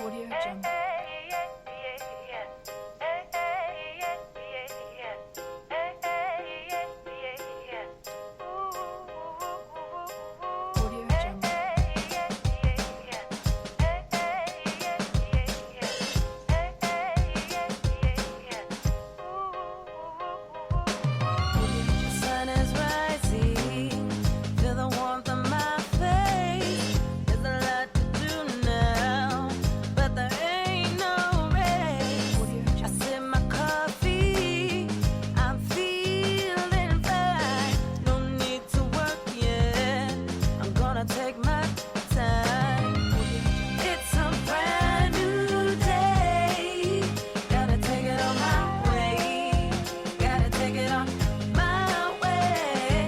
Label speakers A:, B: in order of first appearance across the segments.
A: Audio Jungle. Audio Jungle.
B: The sun is rising, feel the warmth on my face. There's a lot to do now, but there ain't no race. I sip my coffee, I'm feeling fine. No need to work yet, I'm gonna take my time. It's a brand new day, gotta take it on my way. Gotta take it on my way.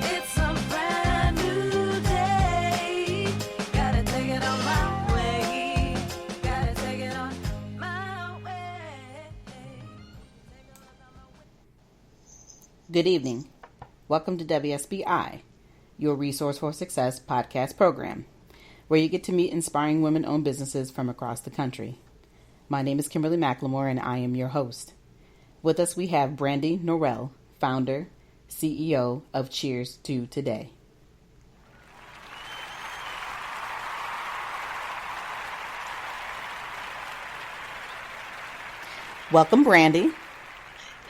B: It's a brand new day. Gotta take it on my way. Gotta take it on my way.
C: Good evening. Welcome to WSBI, your Resource for Success podcast program, where you get to meet inspiring women-owned businesses from across the country. My name is Kimberly McLemore, and I am your host. With us, we have Brandi Norrell, founder, CEO of Cheers to Today. Welcome, Brandi.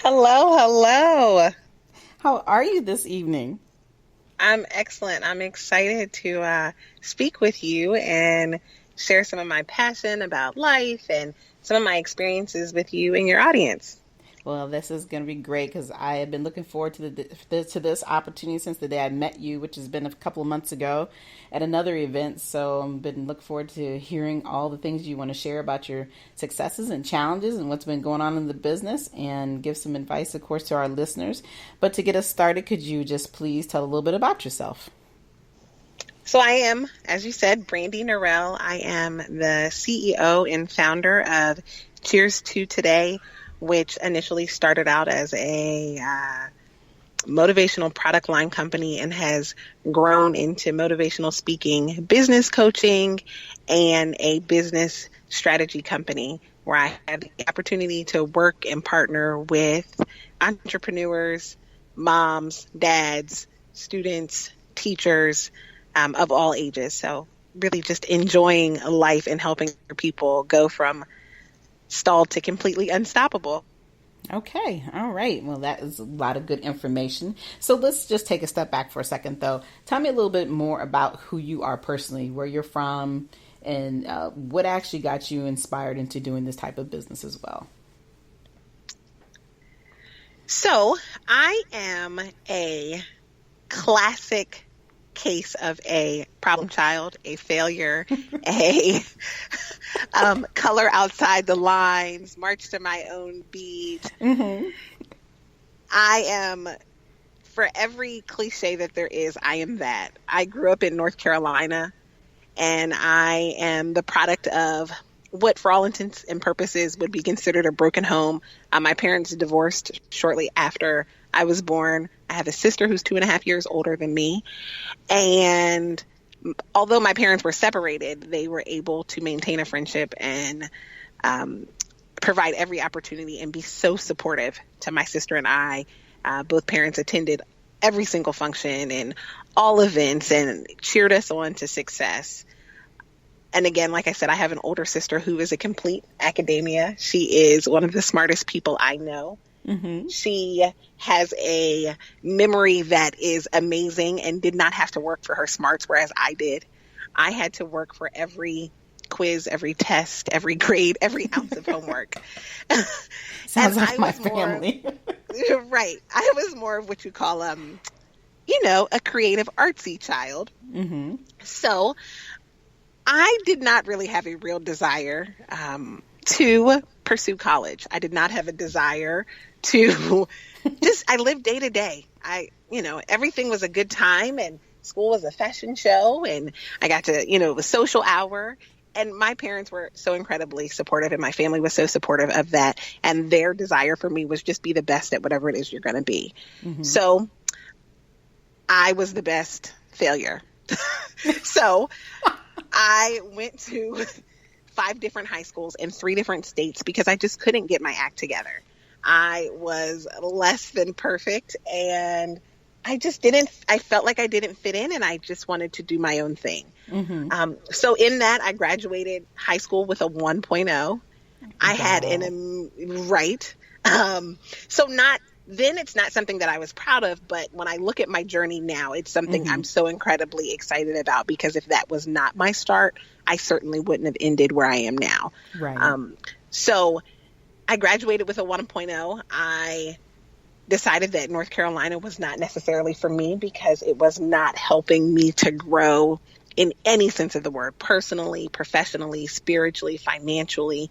D: Hello.
C: How are you this evening?
D: I'm excellent. I'm excited to speak with you and share some of my passion about life and some of my experiences with you and your audience.
C: Well, this is going to be great because I have been looking forward to this opportunity since the day I met you, which has been a couple of months ago at another event. So I've been looking forward to hearing all the things you want to share about your successes and challenges and what's been going on in the business and give some advice, of course, to our listeners. But to get us started, could you just please tell a little bit about yourself?
D: So I am, as you said, Brandi Norrell. I am the CEO and founder of Cheers to Today, which initially started out as a motivational product line company and has grown into motivational speaking, business coaching, and a business strategy company where I have the opportunity to work and partner with entrepreneurs, moms, dads, students, teachers of all ages. So really just enjoying life and helping people go from stalled to completely unstoppable.
C: Okay. All right. Well, that is a lot of good information. So let's just take a step back for a second, though. Tell me a little bit more about who you are personally, where you're from, and what actually got you inspired into doing this type of business as well.
D: So I am a classic case of a problem child, a failure, a color outside the lines, march to my own beat.
C: Mm-hmm.
D: I am, for every cliche that there is, I am that. I grew up in North Carolina, and I am the product of what, for all intents and purposes, would be considered a broken home. My parents divorced shortly after I was born. I have a sister who's 2.5 years older than me. And although my parents were separated, they were able to maintain a friendship and provide every opportunity and be so supportive to my sister and I. Both parents attended every single function and all events and cheered us on to success. And again, like I said, I have an older sister who is a complete academia. She is one of the smartest people I know.
C: Mm-hmm.
D: She has a memory that is amazing and did not have to work for her smarts, whereas I did. I had to work for every quiz, every test, every grade, every ounce of homework.
C: Sounds like my family.
D: Right. I was more of what you call, a creative artsy child.
C: Mm-hmm.
D: So I did not really have a real desire to pursue college. I did not have a desire to I lived day to day. Everything was a good time, and school was a fashion show, and I got to, it was social hour. And my parents were so incredibly supportive, and my family was so supportive of that. And their desire for me was just be the best at whatever it is you're going to be. Mm-hmm. So I was the best failure. So I went to 5 different high schools in 3 different states because I just couldn't get my act together. I was less than perfect, and I felt like I didn't fit in, and I just wanted to do my own thing. So in that, I graduated high school with a 1.0. I had right. Then it's not something that I was proud of, but when I look at my journey now, it's something I'm so incredibly excited about, because if that was not my start, I certainly wouldn't have ended where I am now.
C: Right.
D: So I graduated with a 1.0. I decided that North Carolina was not necessarily for me because it was not helping me to grow in any sense of the word, personally, professionally, spiritually, financially.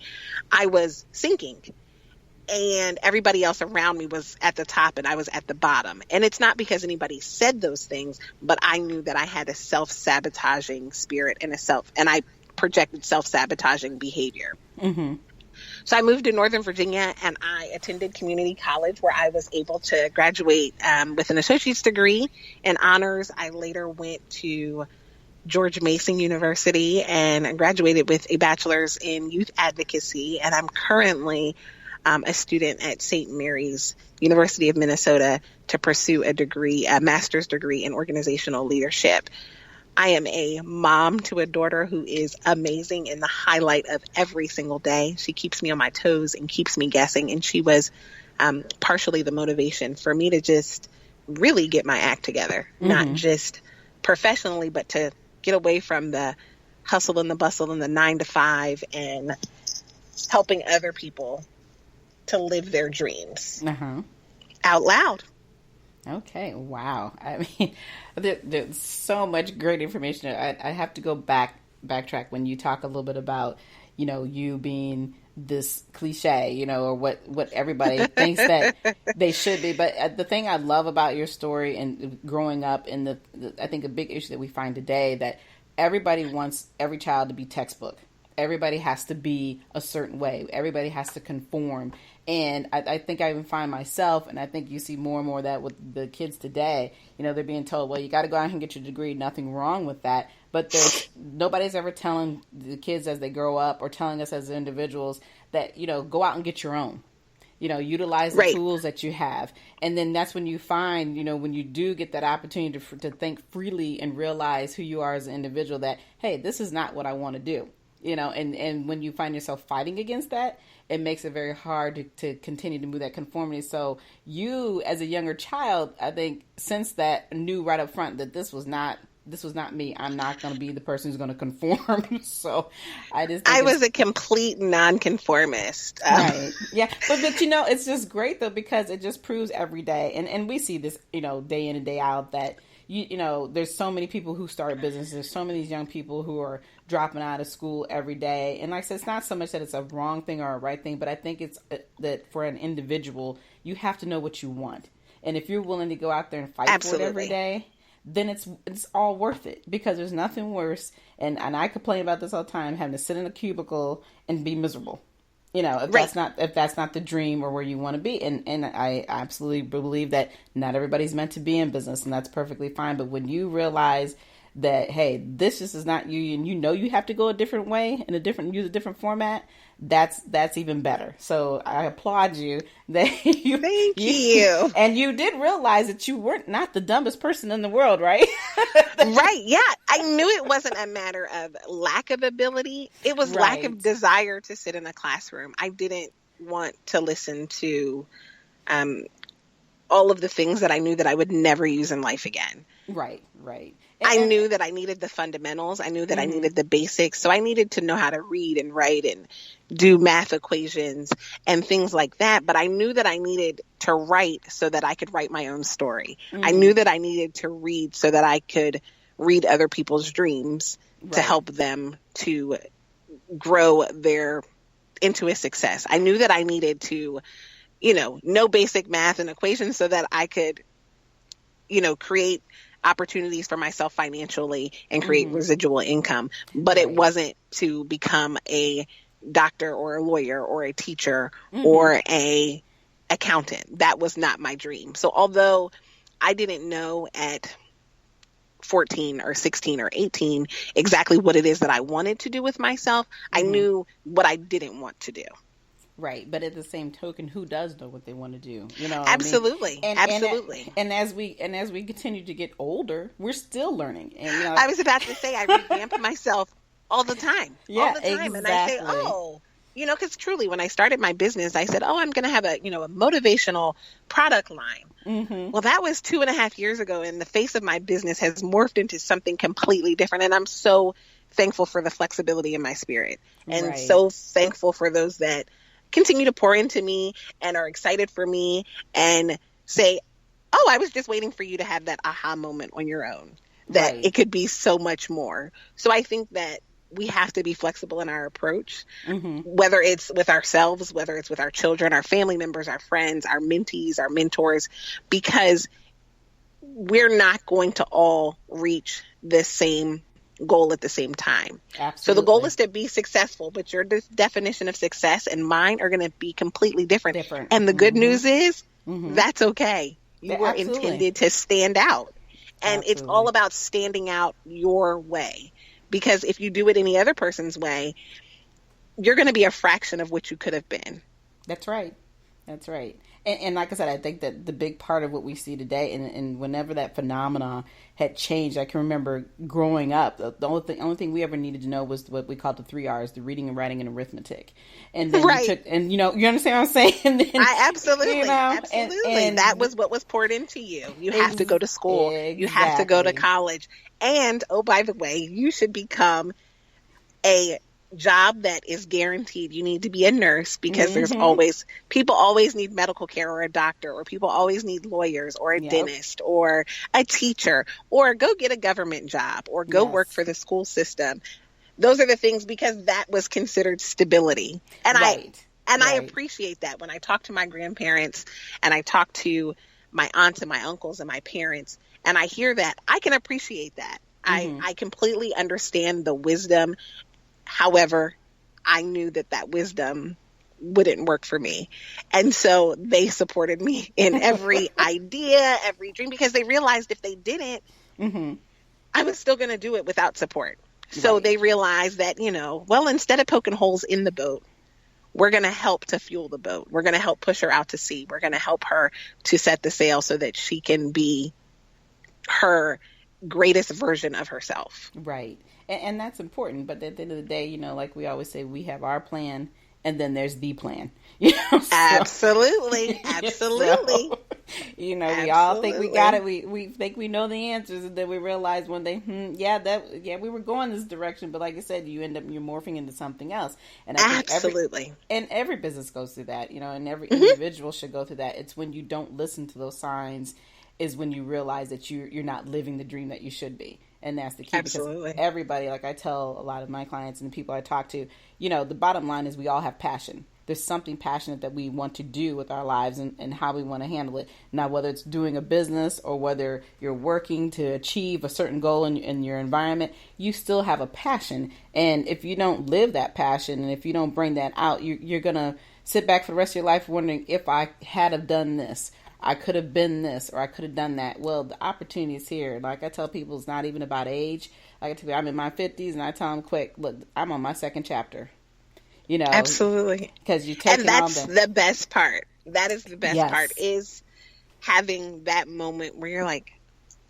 D: I was sinking. And everybody else around me was at the top and I was at the bottom. And it's not because anybody said those things, but I knew that I had a self-sabotaging spirit and I projected self-sabotaging behavior. So I moved to Northern Virginia and I attended community college, where I was able to graduate with an associate's degree in honors. I later went to George Mason University and graduated with a bachelor's in youth advocacy. And I'm currently a student at St. Mary's, University of Minnesota, to pursue a master's degree in organizational leadership. I am a mom to a daughter who is amazing and the highlight of every single day. She keeps me on my toes and keeps me guessing. And she was partially the motivation for me to just really get my act together, not just professionally, but to get away from the hustle and the bustle and the 9 to 5 and helping other people to live their dreams out loud.
C: Okay. Wow. I mean, there's so much great information. I have to go backtrack when you talk a little bit about, you being this cliche, or what everybody thinks that they should be. But the thing I love about your story and growing up in I think a big issue that we find today, that everybody wants every child to be textbook. Everybody has to be a certain way. Everybody has to conform. And I think I even find myself, and I think you see more and more of that with the kids today, they're being told, well, you got to go out and get your degree. Nothing wrong with that. But nobody's ever telling the kids as they grow up, or telling us as individuals that, go out and get your own. Utilize the tools that you have. And then that's when you find, when you do get that opportunity to think freely and realize who you are as an individual, that, hey, this is not what I want to do. And when you find yourself fighting against that, it makes it very hard to continue to move that conformity. So you, as a younger child, I think, since that, knew right up front that this was not me. I'm not going to be the person who's going to conform. So I
D: was a complete nonconformist.
C: Right. Yeah. But it's just great though, because it just proves every day. And we see this, day in and day out, that there's so many people who start businesses. There's so many young people who are dropping out of school every day. And like I said, it's not so much that it's a wrong thing or a right thing, but I think it's that for an individual, you have to know what you want. And if you're willing to go out there and fight for it every day, then it's all worth it, because there's nothing worse. And I complain about this all the time, having to sit in a cubicle and be miserable. If that's not the dream or where you want to be. And I absolutely believe that not everybody's meant to be in business, and that's perfectly fine. But when you realize that, hey, this just is not you, and you have to go a different way and use a different format, that's even better. So I applaud you that
D: Thank you.
C: And you did realize that you weren't not the dumbest person in the world, right?
D: Right. Yeah. I knew it wasn't a matter of lack of ability. It was lack of desire to sit in a classroom. I didn't want to listen to all of the things that I knew that I would never use in life again.
C: Right.
D: I knew that I needed the fundamentals. I knew that I needed the basics. So I needed to know how to read and write and do math equations and things like that. But I knew that I needed to write so that I could write my own story. I knew that I needed to read so that I could read other people's dreams to help them to grow into a success. I knew that I needed to, know basic math and equations so that I could, create opportunities for myself financially and create residual income. But it wasn't to become a doctor or a lawyer or a teacher or a accountant. That was not my dream. So although I didn't know at 14 or 16 or 18 exactly what it is that I wanted to do with myself. I knew what I didn't want to do.
C: Right, but at the same token, who does know what they want to do? You know,
D: Absolutely,
C: I mean?
D: absolutely.
C: And as we continue to get older, we're still learning. And
D: I was about to say, I revamp myself all the time,
C: yeah,
D: all the time,
C: exactly.
D: and I say, because truly, when I started my business, I said, I'm going to have a motivational product line.
C: Mm-hmm.
D: Well, that was 2.5 years ago, and the face of my business has morphed into something completely different, and I'm so thankful for the flexibility in my spirit, and so thankful for those that continue to pour into me and are excited for me and say, I was just waiting for you to have that aha moment on your own, that it could be so much more. So I think that we have to be flexible in our approach, whether it's with ourselves, whether it's with our children, our family members, our friends, our mentees, our mentors, because we're not going to all reach the same goal at the same time.
C: Absolutely.
D: So the goal is to be successful, but your definition of success and mine are going to be completely different. And the good news is that's okay. You were intended to stand out. And it's all about standing out your way. Because if you do it any other person's way, you're going to be a fraction of what you could have been.
C: That's right. That's right. And like I said, I think that the big part of what we see today, and whenever that phenomenon had changed, I can remember growing up, the only thing we ever needed to know was what we called the 3 R's, the reading and writing and arithmetic. And then you understand what I'm saying? And then,
D: absolutely. And that was what was poured into you. You have to go to school. Exactly. You have to go to college. And, by the way, you should become a job that is guaranteed. You need to be a nurse because people always need medical care or a doctor, or people always need lawyers or a dentist or a teacher, or go get a government job or go work for the school system. Those are the things, because that was considered stability. And I appreciate that. When I talk to my grandparents and I talk to my aunts and my uncles and my parents, and I hear that, I can appreciate that. I completely understand the wisdom. However, I knew that wisdom wouldn't work for me. And so they supported me in every idea, every dream, because they realized if they didn't, I was still going to do it without support. So they realized that, instead of poking holes in the boat, we're going to help to fuel the boat. We're going to help push her out to sea. We're going to help her to set the sail so that she can be her greatest version of herself.
C: Right. And that's important. But at the end of the day, like we always say, we have our plan and then there's the plan.
D: Absolutely.
C: So, we all think we got it. We think we know the answers, and then we realize one day, we were going this direction, but like I said, you're morphing into something else. And I think every business goes through that, and every individual should go through that. It's when you don't listen to those signs is when you realize that you're not living the dream that you should be. And that's the key.
D: Absolutely.
C: Because everybody, like I tell a lot of my clients and the people I talk to, the bottom line is we all have passion. There's something passionate that we want to do with our lives and how we want to handle it. Now, whether it's doing a business or whether you're working to achieve a certain goal in your environment, you still have a passion. And if you don't live that passion and if you don't bring that out, you're going to sit back for the rest of your life wondering, if I had have done this, I could have been this, or I could have done that. Well, the opportunity is here. Like I tell people, it's not even about age. Like I tell you, I'm in my 50s, and I tell them quick, look, I'm on my second chapter.
D: Absolutely.
C: Because you take,
D: and that's the best part. That is the best part, is having that moment where you're like,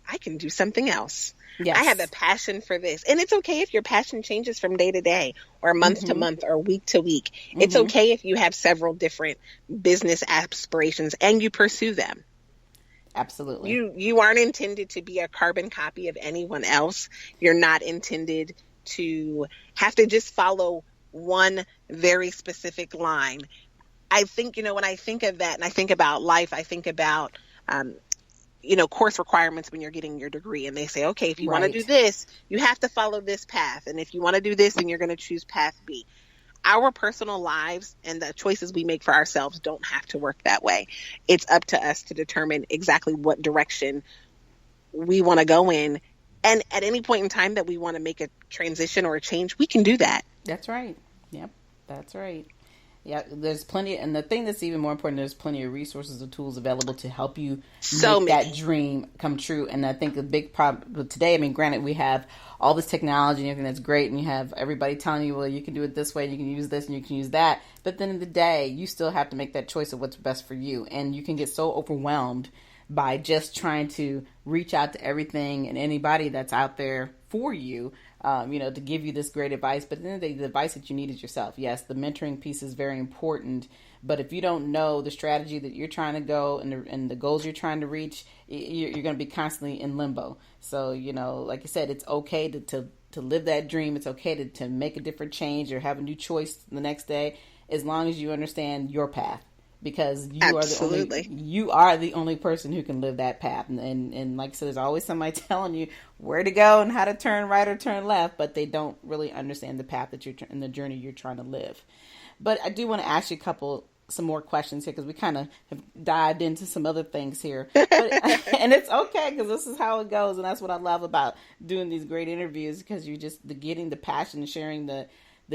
D: I can do something else. Yes. I have a passion for this. And it's okay if your passion changes from day to day or month to month or week to week. It's okay if you have several different business aspirations and you pursue them.
C: Absolutely.
D: You aren't intended to be a carbon copy of anyone else. You're not intended to have to just follow one very specific line. I think, when I think of that and I think about life, I think about course requirements when you're getting your degree, and they say, okay, if you want to do this, you have to follow this path. And if you want to do this, then you're going to choose path B. Our personal lives and the choices we make for ourselves don't have to work that way. It's up to us to determine exactly what direction we want to go in. And at any point in time that we want to make a transition or a change, we can do that.
C: That's right. Yep. That's right. Yeah, there's plenty, and the thing that's even more important, there's plenty of resources and tools available to help you make that dream come true. And I think the big problem with today, I mean, granted, we have all this technology and everything that's great, and you have everybody telling you, well, you can do it this way, you can use this, and you can use that. But at the end of the day, you still have to make that choice of what's best for you. And you can get so overwhelmed by just trying to reach out to everything and anybody that's out there for you, to give you this great advice. But at the end of the day, the advice that you need is yourself. Yes, the mentoring piece is very important, but if you don't know the strategy that you're trying to go and the goals you're trying to reach, you're going to be constantly in limbo. So, like I said, it's okay to live that dream. It's okay to make a different change or have a new choice the next day, as long as you understand your path. Because you are the only person who can live that path. And like I said, there's always somebody telling you where to go and how to turn right or turn left, but they don't really understand the path that you're and the journey you're trying to live. But I do want to ask you some more questions here, because we kind of have dived into some other things here. And it's okay, because this is how it goes. And that's what I love about doing these great interviews, because you're just getting the passion and sharing the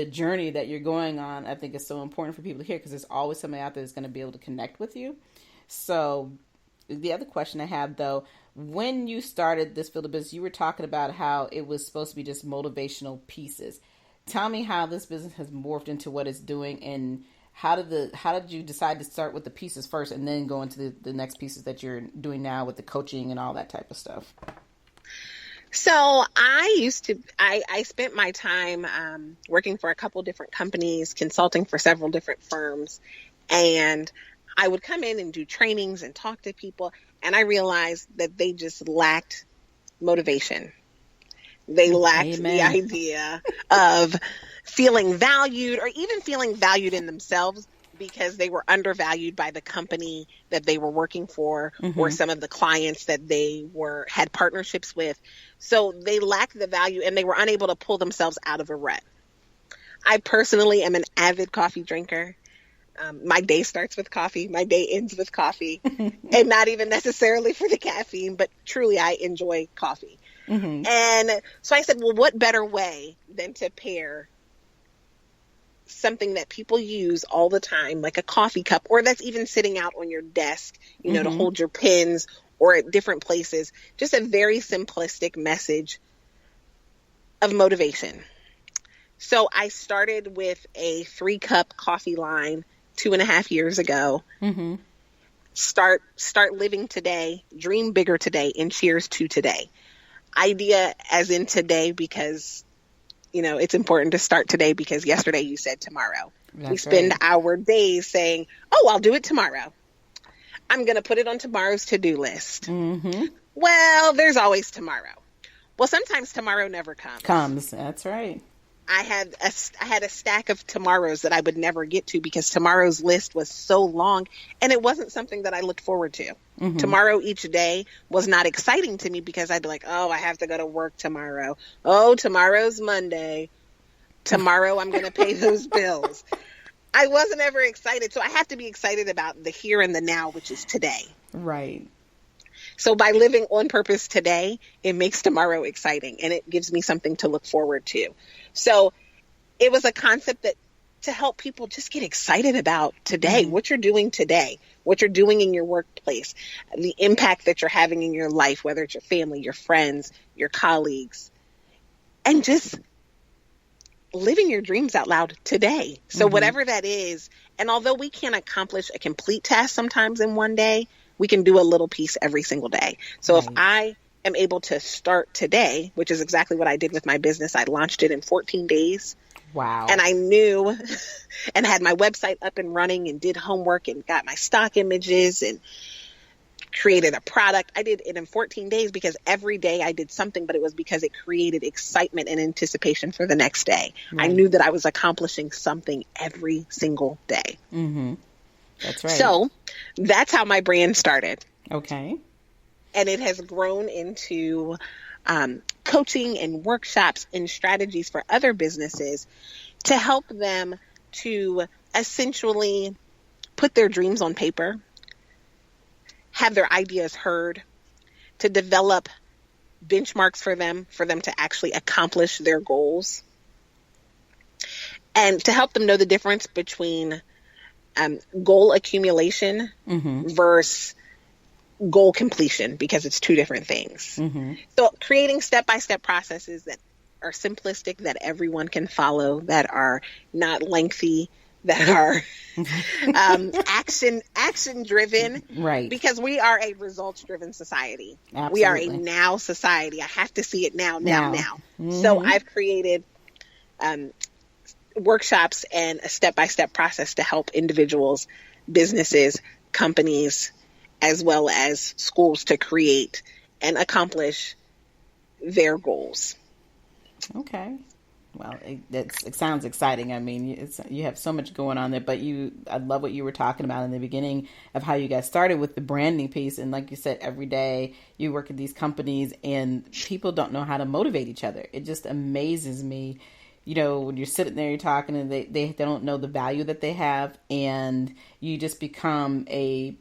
C: journey that you're going on. I think is so important for people to hear, because there's always somebody out there that's going to be able to connect with you. So the other question I have, though, when you started this field of business, you were talking about how it was supposed to be just motivational pieces. Tell me how this business has morphed into what it's doing, and how did you decide to start with the pieces first and then go into the next pieces that you're doing now with the coaching and all that type of stuff?
D: So I spent my time working for a couple different companies, consulting for several different firms, and I would come in and do trainings and talk to people, and I realized that they just lacked motivation. They lacked the idea of feeling valued, or even feeling valued in themselves, because they were undervalued by the company that they were working for, or some of the clients that they had partnerships with. So they lacked the value, and they were unable to pull themselves out of a rut. I personally am an avid coffee drinker. My day starts with coffee. My day ends with coffee. And not even necessarily for the caffeine, but truly I enjoy coffee. And so I said, well, what better way than to pair something that people use all the time, like a coffee cup, or that's even sitting out on your desk, to hold your pens, or at different places, just a very simplistic message of motivation. So I started with a 3-cup coffee line 2.5 years ago. Start living today, dream bigger today, and cheers to today. Idea as in today, because it's important to start today, because yesterday you said tomorrow. We spend our days saying, oh, I'll do it tomorrow. I'm going to put it on tomorrow's to-do list. Well, there's always tomorrow. Well, sometimes tomorrow never comes.
C: That's right.
D: I had a stack of tomorrows that I would never get to, because tomorrow's list was so long, and it wasn't something that I looked forward to. Tomorrow each day was not exciting to me, because I'd be like, oh, I have to go to work tomorrow. Oh, tomorrow's Monday. Tomorrow I'm going to pay those bills. I wasn't ever excited. So I have to be excited about the here and the now, which is today.
C: Right.
D: So by living on purpose today, it makes tomorrow exciting, and it gives me something to look forward to. So it was a concept that to help people just get excited about today, what you're doing today, what you're doing in your workplace, the impact that you're having in your life, whether it's your family, your friends, your colleagues, and just living your dreams out loud today. So whatever that is, and although we can't accomplish a complete task sometimes in one day, we can do a little piece every single day. So if I am able to start today, which is exactly what I did with my business, I launched it in 14 days.
C: Wow.
D: And I knew and had my website up and running and did homework and got my stock images and created a product. I did it in 14 days because every day I did something, but it was because it created excitement and anticipation for the next day. Right. I knew that I was accomplishing something every single day.
C: That's right.
D: So that's how my brand started.
C: Okay.
D: And it has grown into coaching and workshops and strategies for other businesses to help them to essentially put their dreams on paper, have their ideas heard, to develop benchmarks for them to actually accomplish their goals, and to help them know the difference between goal accumulation versus goal completion, because it's two different things. So creating step-by-step processes that are simplistic, that everyone can follow, that are not lengthy, that are action driven,
C: right?
D: Because we are a results driven society.
C: Absolutely.
D: We are a now society. I have to see it now. So I've created workshops and a step-by-step process to help individuals, businesses, companies, as well as schools to create and accomplish their goals.
C: Okay. Well, it sounds exciting. I mean, you have so much going on there, but I love what you were talking about in the beginning of how you got started with the branding piece. And like you said, every day you work at these companies and people don't know how to motivate each other. It just amazes me, when you're sitting there, you're talking and they don't know the value that they have, and you just become a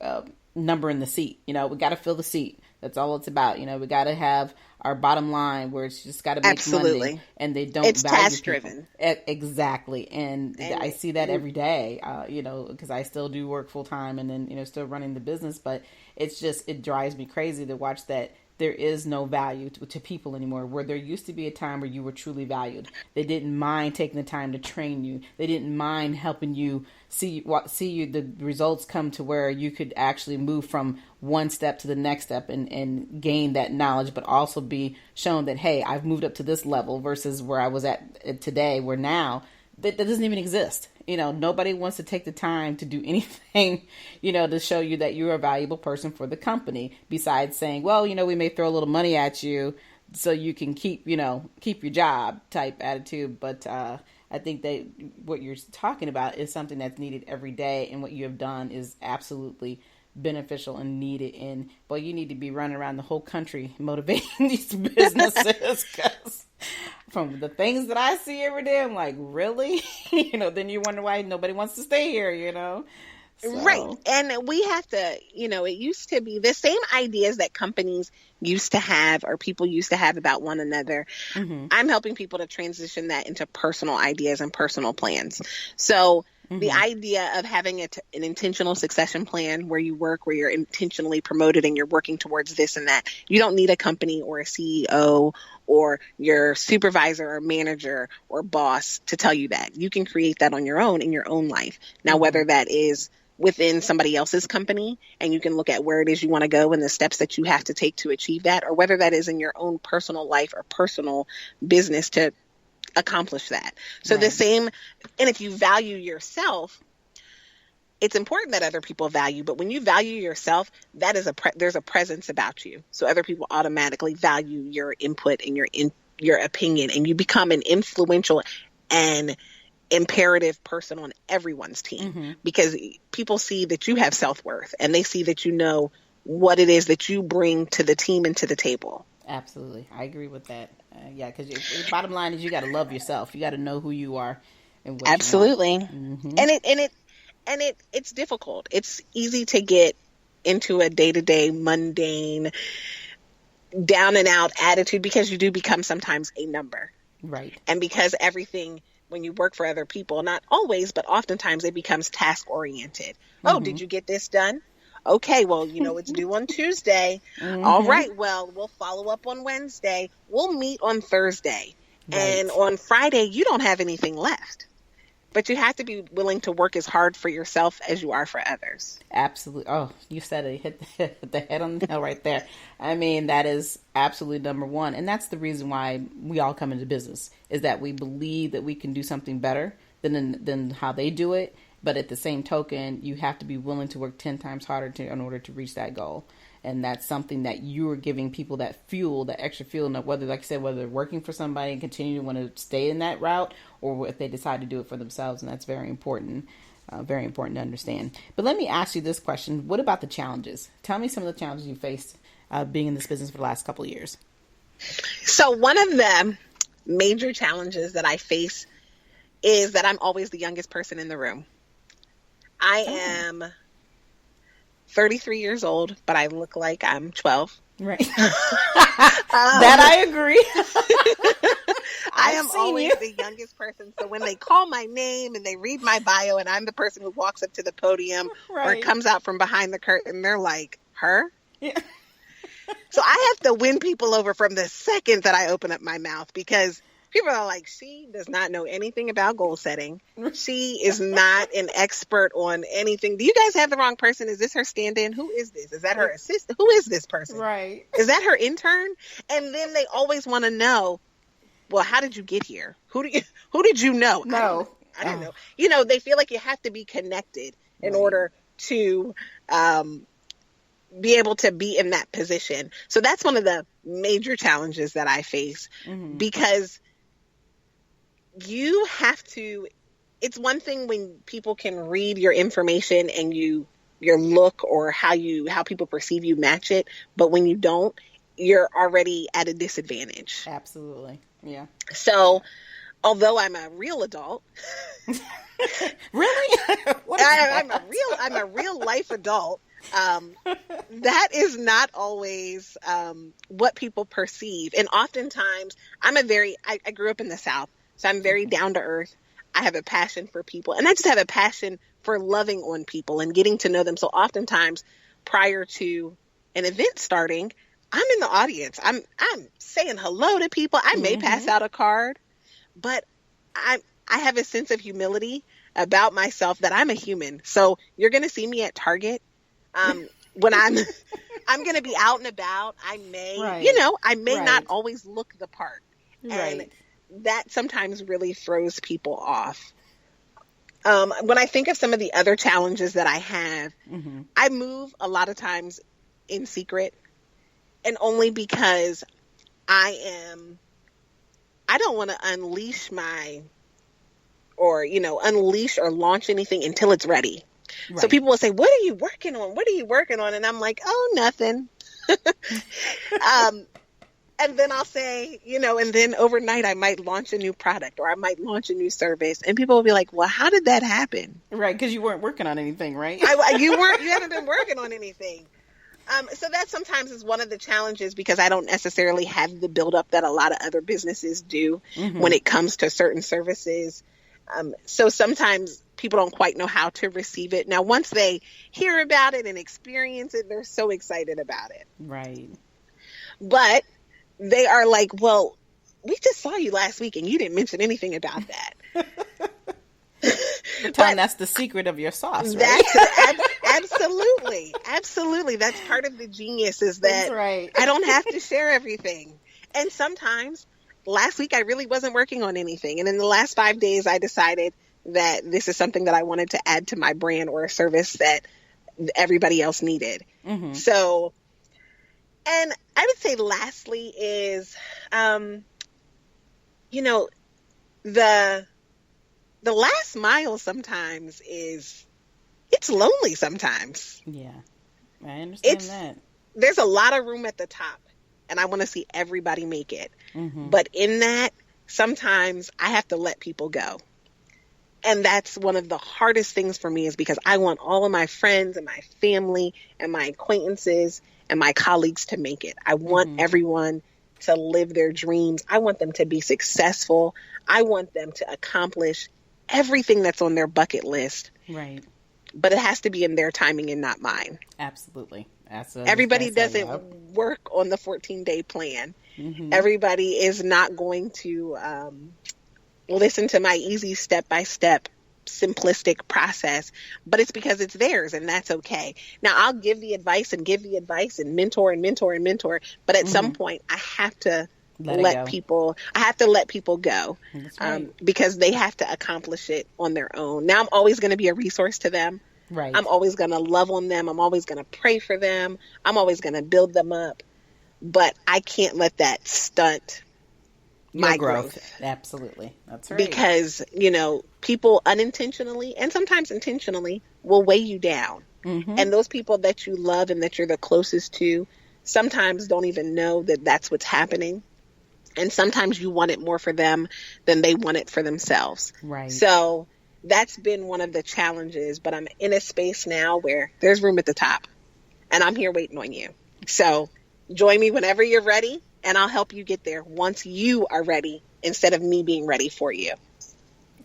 C: number in the seat. We got to fill the seat. That's all it's about. We got to have our bottom line where it's just got to make money, and they don't
D: it's
C: value
D: task driven.
C: Exactly. And I see that every day, because I still do work full time and then, still running the business, but it drives me crazy to watch that there is no value to people anymore, where there used to be a time where you were truly valued. They didn't mind taking the time to train you. They didn't mind helping you see the results come to where you could actually move from one step to the next step and gain that knowledge, but also be shown that, hey, I've moved up to this level versus where I was at today, where now that doesn't even exist. Nobody wants to take the time to do anything, to show you that you're a valuable person for the company, besides saying, well, we may throw a little money at you so you can keep your job type attitude. But I think that what you're talking about is something that's needed every day. And what you have done is absolutely beneficial and needed. And boy, you need to be running around the whole country motivating these businesses, because from the things that I see every day, I'm like, really? Then you wonder why nobody wants to stay here, So.
D: Right. And we have to, it used to be the same ideas that companies used to have, or people used to have about one another. I'm helping people to transition that into personal ideas and personal plans. So the idea of having an intentional succession plan where you work, where you're intentionally promoted and you're working towards this and that. You don't need a company or a CEO or your supervisor or manager or boss to tell you that. You can create that on your own in your own life. Now, whether that is within somebody else's company, and you can look at where it is you want to go and the steps that you have to take to achieve that, or whether that is in your own personal life or personal business to accomplish that. So the same, and if you value yourself, it's important that other people value, but when you value yourself, that is there's a presence about you. So other people automatically value your input and your opinion, and you become an influential and imperative person on everyone's team, because people see that you have self-worth and they see that you know what it is that you bring to the team and to the table.
C: Absolutely. I agree with that. Because the bottom line is you got to love yourself. You got to know who you are and what
D: Absolutely.
C: you want.
D: And it's difficult. It's easy to get into a day-to-day mundane down and out attitude, because you do become sometimes a number.
C: Right. And
D: because everything, when you work for other people, not always, but oftentimes it becomes task oriented. Oh, did you get this done? Okay, well, it's due on Tuesday. All right, well, we'll follow up on Wednesday. We'll meet on Thursday. Right. And on Friday, you don't have anything left. But you have to be willing to work as hard for yourself as you are for others.
C: Absolutely. Oh, you said it. Hit the head on the nail right there. I mean, that is absolutely number one. And that's the reason why we all come into business, is that we believe that we can do something better than how they do it. But at the same token, you have to be willing to work 10 times harder in order to reach that goal. And that's something that you are giving people, that fuel, that extra fuel, and whether, like I said, whether they're working for somebody and continue to want to stay in that route, or if they decide to do it for themselves. And that's very important to understand. But let me ask you this question. What about the challenges? Tell me some of the challenges you faced being in this business for the last couple of years.
D: So one of the major challenges that I face is that I'm always the youngest person in the room. I am 33 years old, but I look like I'm 12.
C: Right. That I agree.
D: I
C: I've
D: am
C: seen
D: always
C: you.
D: the youngest person. So when they call my name and they read my bio and I'm the person who walks up to the podium or
C: Right.
D: comes out from behind the curtain, they're like, her?
C: Yeah.
D: So I have to win people over from the second that I open up my mouth, because people are like, she does not know anything about goal setting. She is not an expert on anything. Do you guys have the wrong person? Is this her stand-in? Who is this? Is that her assistant? Who is this person?
C: Right.
D: Is that her intern? And then they always want to know, well, how did you get here? Who did you know?
C: No.
D: I don't know. You know, they feel like you have to be connected in
C: Right.
D: order to be able to be in that position. So that's one of the major challenges that I face, because you have to, it's one thing when people can read your information and your look or how people perceive you match it, but when you don't, you're already at a disadvantage.
C: Absolutely. Yeah.
D: So although I'm a real adult,
C: Really? What is
D: I'm a real life adult. That is not always what people perceive. And oftentimes I grew up in the South, so I'm very down to earth. I have a passion for people, and I just have a passion for loving on people and getting to know them. So oftentimes prior to an event starting, I'm in the audience. I'm saying hello to people. I may pass out a card, but I have a sense of humility about myself that I'm a human. So you're going to see me at Target. When I'm going to be out and about, I may, I may not always look the part. And that sometimes really throws people off. When I think of some of the other challenges that I have, I move a lot of times in secret, and only because I don't want to unleash unleash or launch anything until it's ready. Right. So people will say, what are you working on? What are you working on? And I'm like, oh, nothing. And then I'll say, and then overnight I might launch a new product or I might launch a new service. And people will be like, well, how did that happen?
C: Right. Because you weren't working on anything, right?
D: You haven't been working on anything. So that sometimes is one of the challenges, because I don't necessarily have the buildup that a lot of other businesses do when it comes to certain services. So sometimes people don't quite know how to receive it. Now, once they hear about it and experience it, they're so excited about it.
C: Right.
D: But they are like, well, we just saw you last week and you didn't mention anything about that.
C: That's the secret of your sauce, right?
D: Absolutely. That's part of the genius, is that I don't have to share everything. And sometimes, last week I really wasn't working on anything. And in the last 5 days, I decided that this is something that I wanted to add to my brand, or a service that everybody else needed. So, and I would say lastly is, the last mile sometimes it's lonely sometimes.
C: Yeah, I understand that.
D: There's a lot of room at the top, and I want to see everybody make it. But in that, sometimes I have to let people go. And that's one of the hardest things for me, is because I want all of my friends and my family and my acquaintances and my colleagues to make it. I want everyone to live their dreams. I want them to be successful. I want them to accomplish everything that's on their bucket list.
C: Right.
D: But it has to be in their timing and not mine.
C: Absolutely.
D: Everybody doesn't work on the 14-day plan. Everybody is not going to listen to my easy step-by-step simplistic process, but it's because it's theirs, and that's okay. Now, I'll give the advice and mentor, but at some point I have to let people go. Because they have to accomplish it on their own. Now, I'm always going to be a resource to them. Right. I'm always going to love on them. I'm always going to pray for them. I'm always going to build them up, but I can't let that stunt my growth.
C: Absolutely. That's right.
D: Because, people unintentionally and sometimes intentionally will weigh you down. And those people that you love and that you're the closest to sometimes don't even know that that's what's happening. And sometimes you want it more for them than they want it for themselves.
C: Right.
D: So that's been one of the challenges, but I'm in a space now where there's room at the top, and I'm here waiting on you. So join me whenever you're ready, and I'll help you get there once you are ready instead of me being ready for you.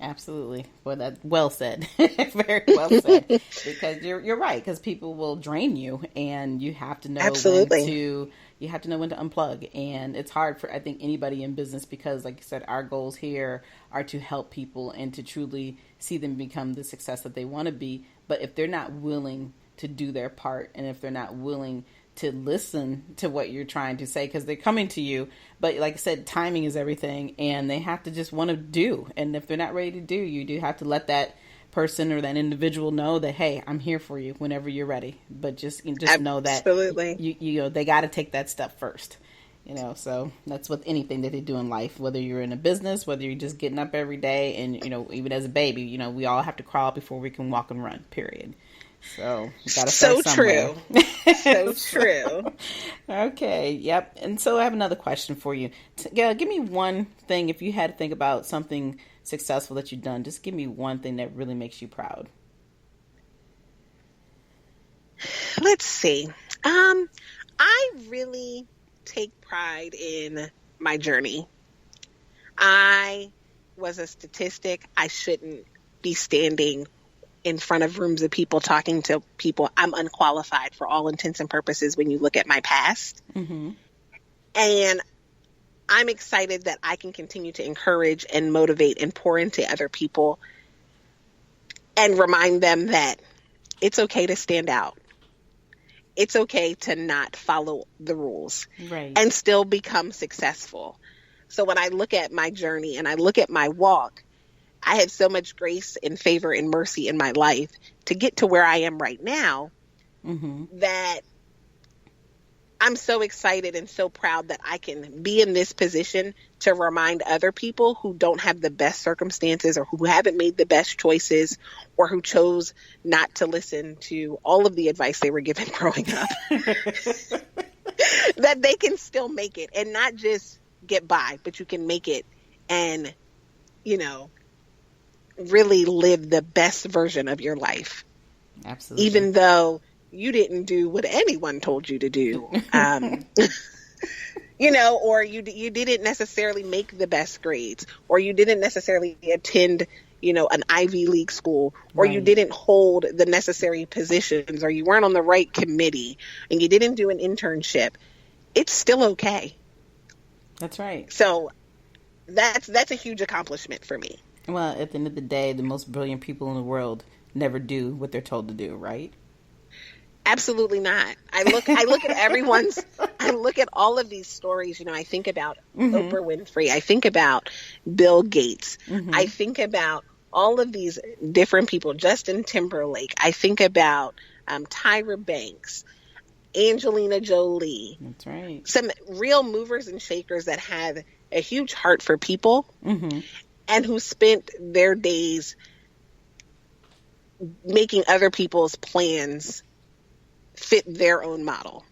C: Absolutely. Well, that well said. Very well said. Because you're right. Because people will drain you, and you have to know
D: Absolutely.
C: you have to know when to unplug. And it's hard for, I think, anybody in business, because, like you said, our goals here are to help people and to truly see them become the success that they want to be. But if they're not willing to do their part, and if they're not willing to listen to what you're trying to say, because they're coming to you, but like I said, timing is everything, and they have to just want to do. And if they're not ready to do, you do have to let that person or that individual know that, hey, I'm here for you whenever you're ready. But just know that
D: Absolutely.
C: you know, they got to take that step first. So that's with anything that they do in life, whether you're in a business, whether you're just getting up every day, and even as a baby, we all have to crawl before we can walk and run, period. So you gotta start somewhere.
D: So true.
C: Okay, yep. And so I have another question for you. Give me one thing, if you had to think about something successful that you've done, just give me one thing that really makes you proud.
D: Let's see. I really take pride in my journey. I was a statistic. I shouldn't be standing in front of rooms of people talking to people. I'm unqualified for all intents and purposes when you look at my past.
C: Mm-hmm.
D: And I'm excited that I can continue to encourage and motivate and pour into other people and remind them that it's okay to stand out. It's okay to not follow the rules,
C: right,
D: and still become successful. So when I look at my journey and I look at my walk, I had so much grace and favor and mercy in my life to get to where I am right now,
C: mm-hmm,
D: that I'm so excited and so proud that I can be in this position to remind other people who don't have the best circumstances, or who haven't made the best choices, or who chose not to listen to all of the advice they were given growing up, that they can still make it, and not just get by, but you can make it and, really live the best version of your life.
C: Absolutely.
D: Even though you didn't do what anyone told you to do, or you didn't necessarily make the best grades, or you didn't necessarily attend, an Ivy League school, or you didn't hold the necessary positions, or you weren't on the right committee, and you didn't do an internship. It's still okay.
C: That's right.
D: So that's a huge accomplishment for me.
C: Well, at the end of the day, the most brilliant people in the world never do what they're told to do, right?
D: Absolutely not. I look at all of these stories, I think about
C: mm-hmm,
D: Oprah Winfrey. I think about Bill Gates.
C: mm-hmm,
D: I think about all of these different people, Justin Timberlake. I think about Tyra Banks, Angelina Jolie.
C: That's right.
D: Some real movers and shakers that had a huge heart for people,
C: mm-hmm,
D: and who spent their days making other people's plans fit their own model.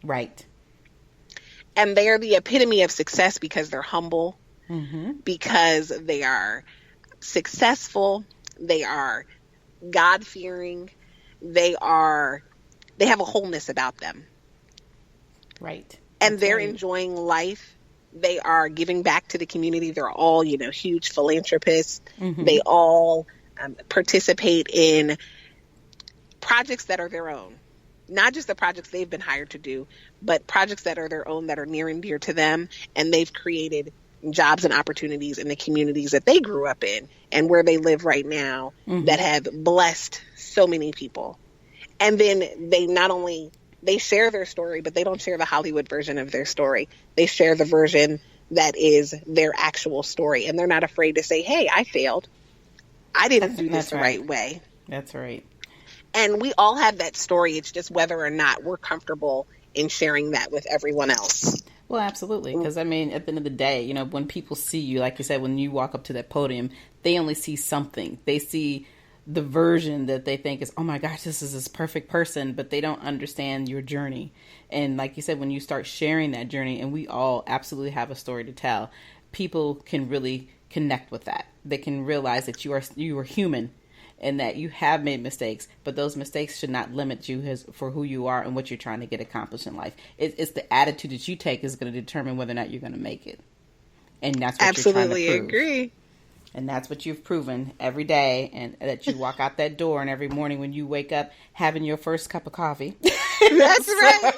C: Right.
D: And they are the epitome of success because they're humble,
C: mm-hmm,
D: because they are successful, they are God-fearing, they have a wholeness about them.
C: Right.
D: And they're enjoying life. They are giving back to the community. They're all, huge philanthropists.
C: mm-hmm,
D: They all participate in projects that are their own. Not just the projects they've been hired to do, but projects that are their own, that are near and dear to them. And they've created jobs and opportunities in the communities that they grew up in and where they live right now,
C: mm-hmm,
D: that have blessed so many people. And then they share their story, but they don't share the Hollywood version of their story. They share the version that is their actual story. And they're not afraid to say, hey, I failed. I didn't do this the right way.
C: That's right.
D: And we all have that story. It's just whether or not we're comfortable in sharing that with everyone else.
C: Well, absolutely. Because, at the end of the day, when people see you, like you said, when you walk up to that podium, they only see something. They see the version that they think is, oh my gosh, this is this perfect person, but they don't understand your journey. And like you said, when you start sharing that journey, and we all absolutely have a story to tell, people can really connect with that. They can realize that you are human, and that you have made mistakes, but those mistakes should not limit you for who you are and what you're trying to get accomplished in life. It's the attitude that you take is going to determine whether or not you're going to make it. And that's what
D: Absolutely
C: you're trying to prove.
D: agree.
C: And that's what you've proven every day, and that you walk out that door and every morning when you wake up having your first cup of coffee.
D: That's right.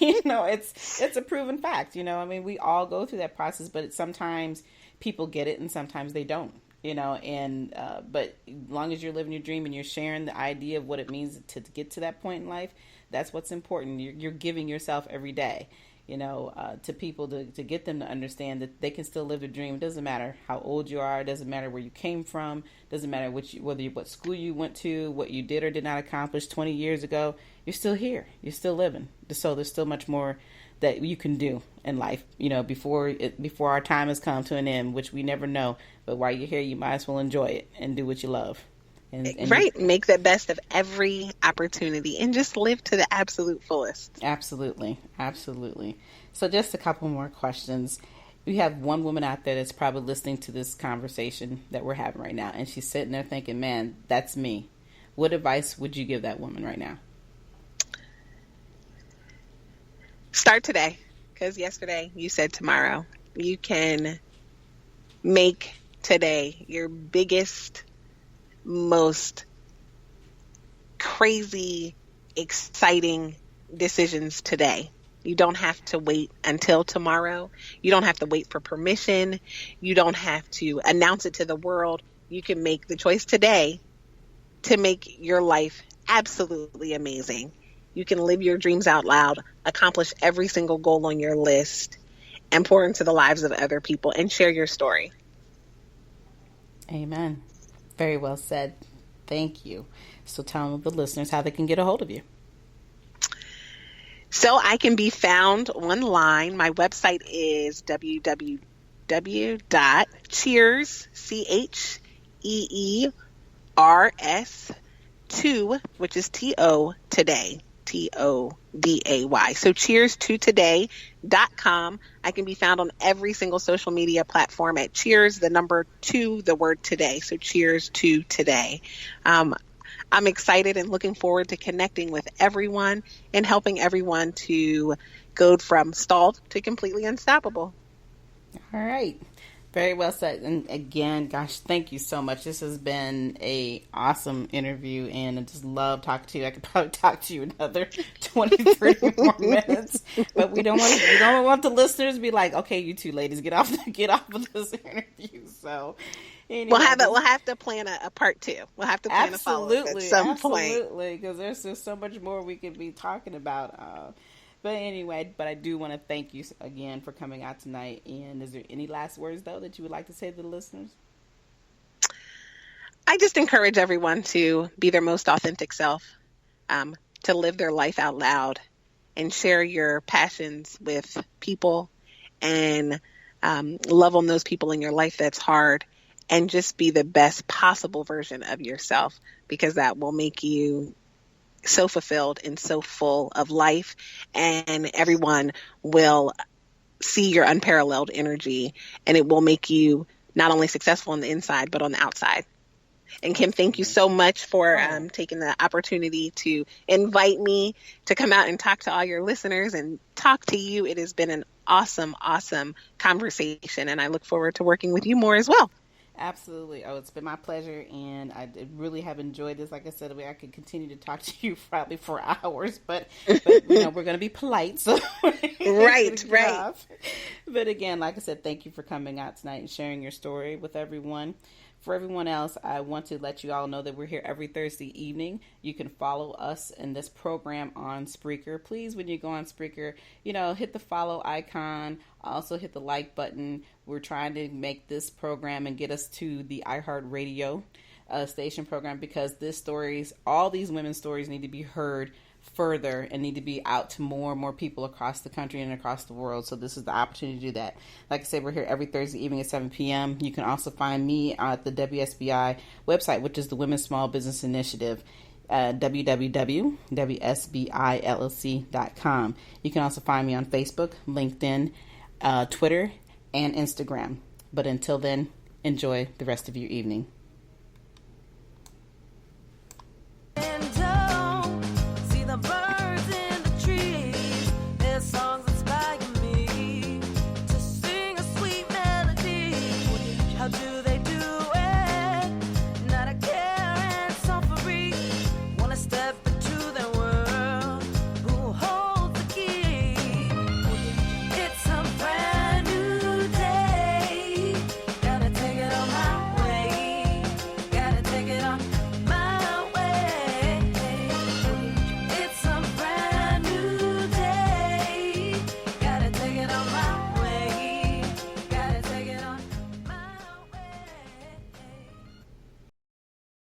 C: It's a proven fact. I mean, we all go through that process, but sometimes people get it and sometimes they don't. But as long as you're living your dream and you're sharing the idea of what it means to get to that point in life, that's what's important. You're giving yourself every day. To people to get them to understand that they can still live their dream. It doesn't matter how old you are. It doesn't matter where you came from. It doesn't matter what school you went to, what you did or did not accomplish 20 years ago. You're still here. You're still living. So there's still much more that you can do in life, before our time has come to an end, which we never know. But while you're here, you might as well enjoy it and do what you love. And
D: right. Make the best of every opportunity and just live to the absolute fullest.
C: Absolutely. Absolutely. So just a couple more questions. We have one woman out there that's probably listening to this conversation that we're having right now, and she's sitting there thinking, man, that's me. What advice would you give that woman right now?
D: Start today, because yesterday you said tomorrow. You can make today your biggest, most crazy, exciting decisions today. You don't have to wait until tomorrow. You don't have to wait for permission. You don't have to announce it to the world. You can make the choice today to make your life absolutely amazing. You can live your dreams out loud, accomplish every single goal on your list, and pour into the lives of other people and share your story.
C: Amen. Very well said. Thank you. So tell the listeners how they can get a hold of you.
D: So I can be found online. My website is www.cheers2, which is TO today, TODAY. So cheers2today.com. I can be found on every single social media platform at cheers, the number 2, the word today. So cheers2today. I'm excited and looking forward to connecting with everyone and helping everyone to go from stalled to completely unstoppable.
C: All right. Very well said. And again, gosh, thank you so much. This has been a awesome interview, and I just love talking to you. I could probably talk to you another 20, 30 more minutes, but we don't want the listeners to be like, okay, you two ladies, get off of this interview. So anyway,
D: we'll have to plan a part 2. We'll have to plan a follow-up at some point.
C: Absolutely, because there's just so much more we could be talking about. But anyway, I do want to thank you again for coming out tonight. And is there any last words, though, that you would like to say to the listeners?
D: I just encourage everyone to be their most authentic self, to live their life out loud and share your passions with people and love on those people in your life that's hard, and just be the best possible version of yourself, because that will make you so fulfilled and so full of life, and everyone will see your unparalleled energy, and it will make you not only successful on the inside but on the outside. And Kim, thank you so much for taking the opportunity to invite me to come out and talk to all your listeners and talk to you. It has been an awesome conversation, and I look forward to working with you more as well.
C: Absolutely. Oh, it's been my pleasure, and I really have enjoyed this. Like I said, I could continue to talk to you probably for hours, but we're going to be polite. So
D: right.
C: But again, like I said, thank you for coming out tonight and sharing your story with everyone. For everyone else, I want to let you all know that we're here every Thursday evening. You can follow us in this program on Spreaker. Please, when you go on Spreaker, hit the follow icon. Also hit the like button. We're trying to make this program and get us to the iHeartRadio station program, because all these women's stories need to be heard further and need to be out to more and more people across the country and across the world. So this is the opportunity to do that. Like I said, we're here every Thursday evening at 7 p.m. You can also find me at the WSBI website, which is the Women's Small Business Initiative, www.wsbillc.com. You can also find me on Facebook, LinkedIn, Twitter, and Instagram. But until then, enjoy the rest of your evening.